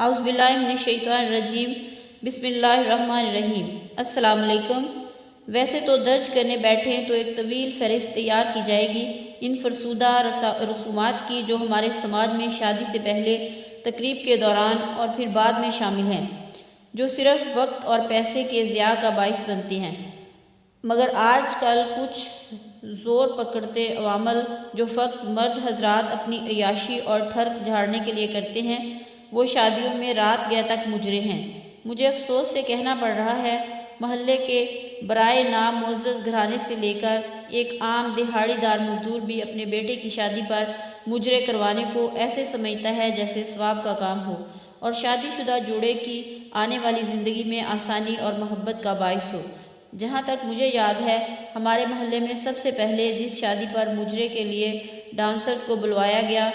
اعوذ باللہ من الشیطان الرجیم بسم اللہ الرحمن الرحیم۔ السلام علیکم۔ ویسے تو درج کرنے بیٹھیں تو ایک طویل فہرست تیار کی جائے گی ان فرسودہ رسومات کی جو ہمارے سماج میں شادی سے پہلے، تقریب کے دوران اور پھر بعد میں شامل ہیں، جو صرف وقت اور پیسے کے ضیاع کا باعث بنتے ہیں۔ مگر آج کل کچھ زور پکڑتے عوامل جو فقط مرد حضرات اپنی عیاشی اور ٹھرک جھاڑنے کے لیے کرتے ہیں، وہ شادیوں میں رات گئے تک مجرے ہیں۔ مجھے افسوس سے کہنا پڑ رہا ہے، محلے کے برائے نام معزز گھرانے سے لے کر ایک عام دہاڑی دار مزدور بھی اپنے بیٹے کی شادی پر مجرے کروانے کو ایسے سمجھتا ہے جیسے ثواب کا کام ہو، اور شادی شدہ جوڑے کی آنے والی زندگی میں آسانی اور محبت کا باعث ہو۔ جہاں تک مجھے یاد ہے، ہمارے محلے میں سب سے پہلے جس شادی پر مجرے کے لیے ڈانسرز کو بلوایا گیا،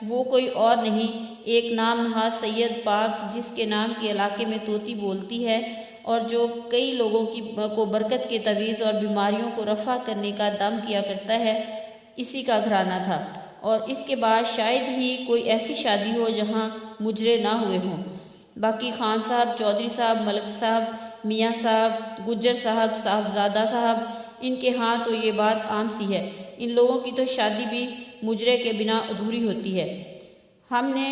وہ کوئی اور نہیں، ایک نام نہاد سید پاک، جس کے نام کے علاقے میں طوطی بولتی ہے اور جو کئی لوگوں کو برکت کے تعویذ اور بیماریوں کو رفع کرنے کا دم کیا کرتا ہے، اسی کا گھرانہ تھا۔ اور اس کے بعد شاید ہی کوئی ایسی شادی ہو جہاں مجرے نہ ہوئے ہوں۔ باقی خان صاحب، چودھری صاحب، ملک صاحب، میاں صاحب، گجر صاحب، صاحبزادہ صاحب، ان کے ہاں تو یہ بات عام سی ہے، ان لوگوں کی تو شادی بھی مجرے کے بنا ادھوری ہوتی ہے۔ ہم نے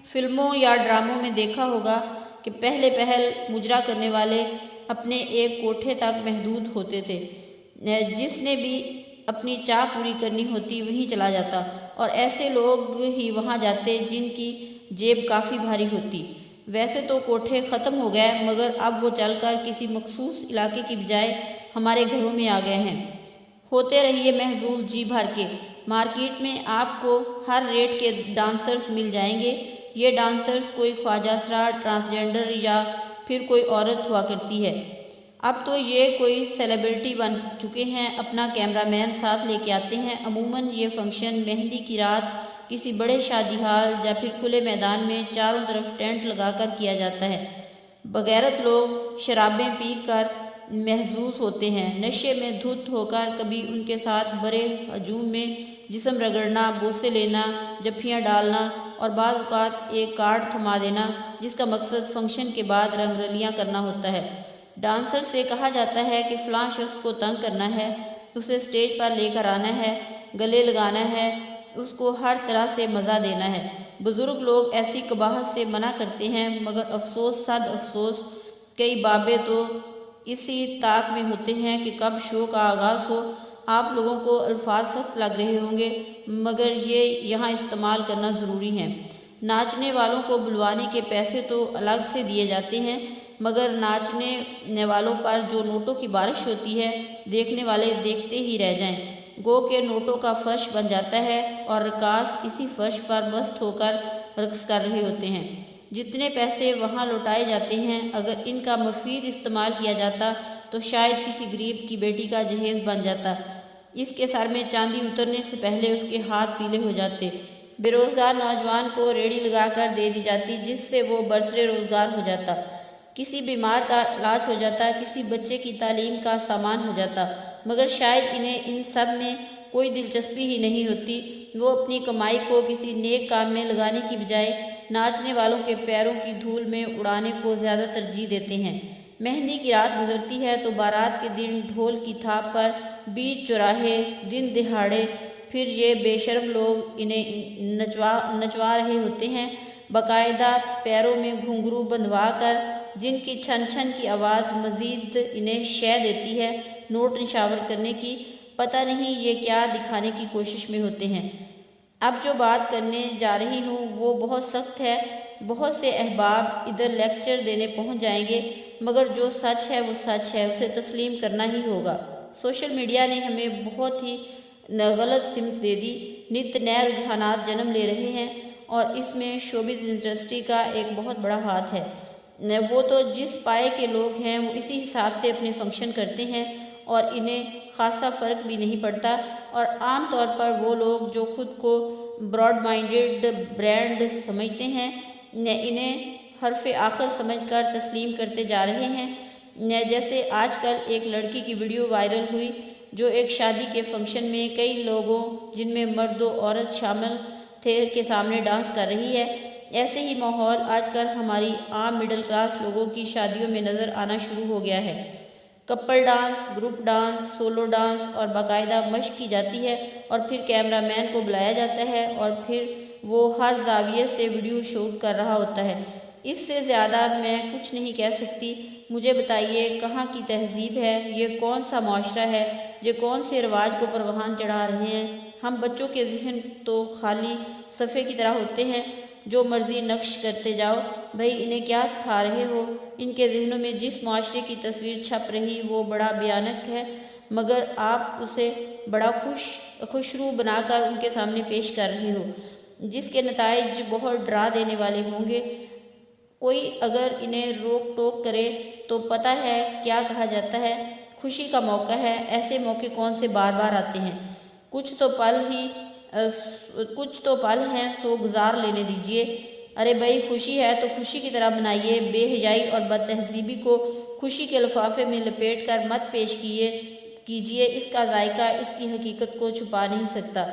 فلموں یا ڈراموں میں دیکھا ہوگا کہ پہلے پہل مجرا کرنے والے اپنے ایک کوٹھے تک محدود ہوتے تھے، جس نے بھی اپنی چاہ پوری کرنی ہوتی وہیں چلا جاتا، اور ایسے لوگ ہی وہاں جاتے جن کی جیب کافی بھاری ہوتی۔ ویسے تو کوٹھے ختم ہو گئے، مگر اب وہ چل کر کسی مخصوص علاقے کی بجائے ہمارے گھروں میں آ گئے ہیں۔ ہوتے رہیے محظوظ جی بھر کے، مارکیٹ میں آپ کو ہر ریٹ کے ڈانسرز مل جائیں گے۔ یہ ڈانسرز کوئی خواجہ اسرار، ٹرانسجینڈر یا پھر کوئی عورت ہوا کرتی ہے۔ اب تو یہ کوئی سیلیبریٹی بن چکے ہیں، اپنا کیمرہ مین ساتھ لے کے آتے ہیں۔ عموماً یہ فنکشن مہندی کی رات کسی بڑے شادی ہال یا پھر کھلے میدان میں چاروں طرف ٹینٹ لگا کر کیا جاتا ہے۔ بغیرت لوگ شرابیں پی کر محظوظ ہوتے ہیں، نشے میں دھت ہو کر کبھی ان کے ساتھ بڑے ہجوم میں جسم رگڑنا، بوسے لینا، جفیاں ڈالنا، اور بعض اوقات ایک کارڈ تھما دینا جس کا مقصد فنکشن کے بعد رنگ رلیاں کرنا ہوتا ہے۔ ڈانسر سے کہا جاتا ہے کہ فلاں شخص کو تنگ کرنا ہے، اسے سٹیج پر لے کر آنا ہے، گلے لگانا ہے، اس کو ہر طرح سے مزہ دینا ہے۔ بزرگ لوگ ایسی قباحت سے منع کرتے ہیں، مگر افسوس صد افسوس، کئی بابے تو اسی طاق میں ہوتے ہیں کہ کب شو کا آغاز ہو۔ آپ لوگوں کو الفاظ سخت لگ رہے ہوں گے، مگر یہ یہاں استعمال کرنا ضروری ہے۔ ناچنے والوں کو بلوانے کے پیسے تو الگ سے دیے جاتے ہیں، مگر ناچنے والوں پر جو نوٹوں کی بارش ہوتی ہے، دیکھنے والے دیکھتے ہی رہ جائیں، گو کہ نوٹوں کا فرش بن جاتا ہے، اور رقاص اسی فرش پر مست ہو کر رقص کر رہے ہوتے ہیں۔ جتنے پیسے وہاں لوٹائے جاتے ہیں، اگر ان کا مفید استعمال کیا جاتا تو شاید کسی غریب کی بیٹی کا جہیز بن جاتا، اس کے سر میں چاندی اترنے سے پہلے اس کے ہاتھ پیلے ہو جاتے، بے روزگار نوجوان کو ریڑھی لگا کر دے دی جاتی جس سے وہ برسر روزگار ہو جاتا، کسی بیمار کا علاج ہو جاتا، کسی بچے کی تعلیم کا سامان ہو جاتا، مگر شاید انہیں ان سب میں کوئی دلچسپی ہی نہیں ہوتی۔ وہ اپنی کمائی کو کسی نیک کام میں لگانے کی بجائے ناچنے والوں کے پیروں کی دھول میں اڑانے کو زیادہ ترجیح دیتے ہیں۔ مہندی کی رات گزرتی ہے تو بارات کے دن ڈھول کی تھاپ پر بیچ چوراہے دن دہاڑے پھر یہ بے شرم لوگ انہیں نچوا رہے ہوتے ہیں، باقاعدہ پیروں میں گھنگرو بندھوا کر، جن کی چھن چھن کی آواز مزید انہیں شے دیتی ہے نوٹ نشاور کرنے کی۔ پتہ نہیں یہ کیا دکھانے کی کوشش میں ہوتے ہیں۔ اب جو بات کرنے جا رہی ہوں وہ بہت سخت ہے۔ بہت سے احباب ادھر لیکچر دینے پہنچ جائیں گے، مگر جو سچ ہے وہ سچ ہے، اسے تسلیم کرنا ہی ہوگا۔ سوشل میڈیا نے ہمیں بہت ہی غلط سمت دے دی، نت نئے رجحانات جنم لے رہے ہیں، اور اس میں شوبز انڈسٹری کا ایک بہت بڑا ہاتھ ہے۔ وہ تو جس پائے کے لوگ ہیں وہ اسی حساب سے اپنے فنکشن کرتے ہیں، اور انہیں خاصا فرق بھی نہیں پڑتا، اور عام طور پر وہ لوگ جو خود کو براڈ مائنڈڈ برانڈ سمجھتے ہیں، انہیں حرف آخر سمجھ کر تسلیم کرتے جا رہے ہیں۔ جیسے آج کل ایک لڑکی کی ویڈیو وائرل ہوئی جو ایک شادی کے فنکشن میں کئی لوگوں، جن میں مرد و عورت شامل تھے، کے سامنے ڈانس کر رہی ہے۔ ایسے ہی ماحول آج کل ہماری عام مڈل کلاس لوگوں کی شادیوں میں نظر آنا شروع ہو گیا ہے۔ Couple dance, group dance, solo dance اور باقاعدہ مشق کی جاتی ہے، اور پھر کیمرہ مین کو بلایا جاتا ہے اور پھر وہ ہر زاویے سے ویڈیو شوٹ کر رہا ہوتا ہے۔ اس سے زیادہ میں کچھ نہیں کہہ سکتی۔ مجھے بتائیے کہاں کی تہذیب ہے؟ یہ کون سا معاشرہ ہے؟ یہ کون سے رواج کو پروان چڑھا رہے ہیں؟ ہم بچوں کے ذہن تو خالی صفحے کی طرح ہوتے ہیں، جو مرضی نقش کرتے جاؤ۔ بھئی انہیں کیا سکھا رہے ہو؟ ان کے ذہنوں میں جس معاشرے کی تصویر چھپ رہی وہ بڑا بھیانک ہے، مگر آپ اسے بڑا خوشرو بنا کر ان کے سامنے پیش کر رہے ہو، جس کے نتائج بہت ڈرا دینے والے ہوں گے۔ کوئی اگر انہیں روک ٹوک کرے تو پتہ ہے کیا کہا جاتا ہے، خوشی کا موقع ہے۔ ایسے موقع کون سے بار بار آتے ہیں؟ کچھ تو پل ہیں، سو گزار لینے دیجئے۔ ارے بھائی خوشی ہے تو خوشی کی طرح منائیے، بے حیائی اور بد تہذیبی کو خوشی کے لفافے میں لپیٹ کر مت پیش کیجئے۔ اس کا ذائقہ اس کی حقیقت کو چھپا نہیں سکتا۔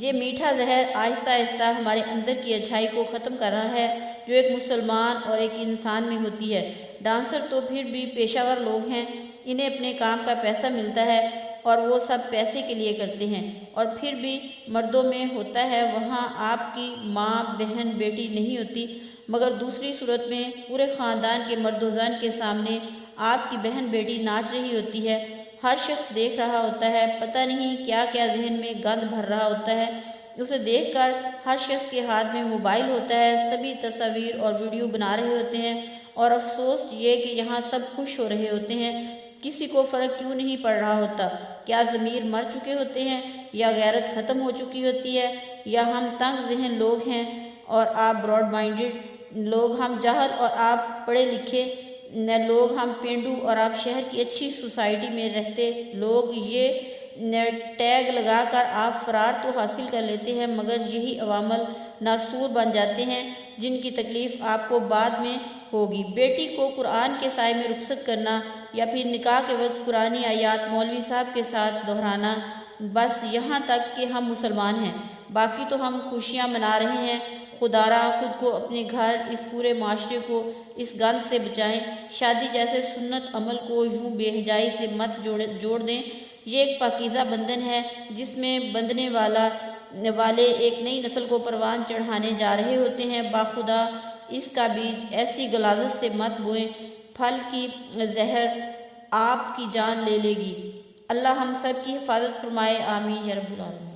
یہ میٹھا زہر آہستہ آہستہ ہمارے اندر کی اچھائی کو ختم کر رہا ہے، جو ایک مسلمان اور ایک انسان میں ہوتی ہے۔ ڈانسر تو پھر بھی پیشہ ور لوگ ہیں، انہیں اپنے کام کا پیسہ ملتا ہے اور وہ سب پیسے کے لیے کرتے ہیں، اور پھر بھی مردوں میں ہوتا ہے۔ وہاں آپ کی ماں، بہن، بیٹی نہیں ہوتی، مگر دوسری صورت میں پورے خاندان کے مرد و زن کے سامنے آپ کی بہن بیٹی ناچ رہی ہوتی ہے۔ ہر شخص دیکھ رہا ہوتا ہے، پتہ نہیں کیا کیا ذہن میں گند بھر رہا ہوتا ہے۔ اسے دیکھ کر ہر شخص کے ہاتھ میں موبائل ہوتا ہے، سبھی تصاویر اور ویڈیو بنا رہے ہوتے ہیں، اور افسوس یہ کہ یہاں سب خوش ہو رہے ہوتے ہیں۔ کسی کو فرق کیوں نہیں پڑ رہا ہوتا؟ کیا ضمیر مر چکے ہوتے ہیں، یا غیرت ختم ہو چکی ہوتی ہے، یا ہم تنگ ذہن لوگ ہیں اور آپ براڈ مائنڈڈ لوگ، ہم جاہل اور آپ پڑھے لکھے لوگ، ہم پینڈو اور آپ شہر کی اچھی سوسائٹی میں رہتے لوگ، یہ ٹیگ لگا کر آپ فرار تو حاصل کر لیتے ہیں، مگر یہی عوامل ناسور بن جاتے ہیں جن کی تکلیف آپ کو بعد میں ہوگی۔ بیٹی کو قرآن کے سائے میں رخصت کرنا، یا پھر نکاح کے وقت قرآنی آیات مولوی صاحب کے ساتھ دہرانا، بس یہاں تک کہ ہم مسلمان ہیں، باقی تو ہم خوشیاں منا رہے ہیں۔ خدا را خود کو، اپنے گھر، اس پورے معاشرے کو اس گند سے بچائیں۔ شادی جیسے سنت عمل کو یوں بے حجائی سے مت جوڑ دیں۔ یہ ایک پاکیزہ بندھن ہے جس میں بندھنے والے ایک نئی نسل کو پروان چڑھانے جا رہے ہوتے ہیں۔ باخدا اس کا بیج ایسی غلاظت سے مت بوئیں، پھل کی زہر آپ کی جان لے لے گی۔ اللہ ہم سب کی حفاظت فرمائے، آمین یا رب العالمین۔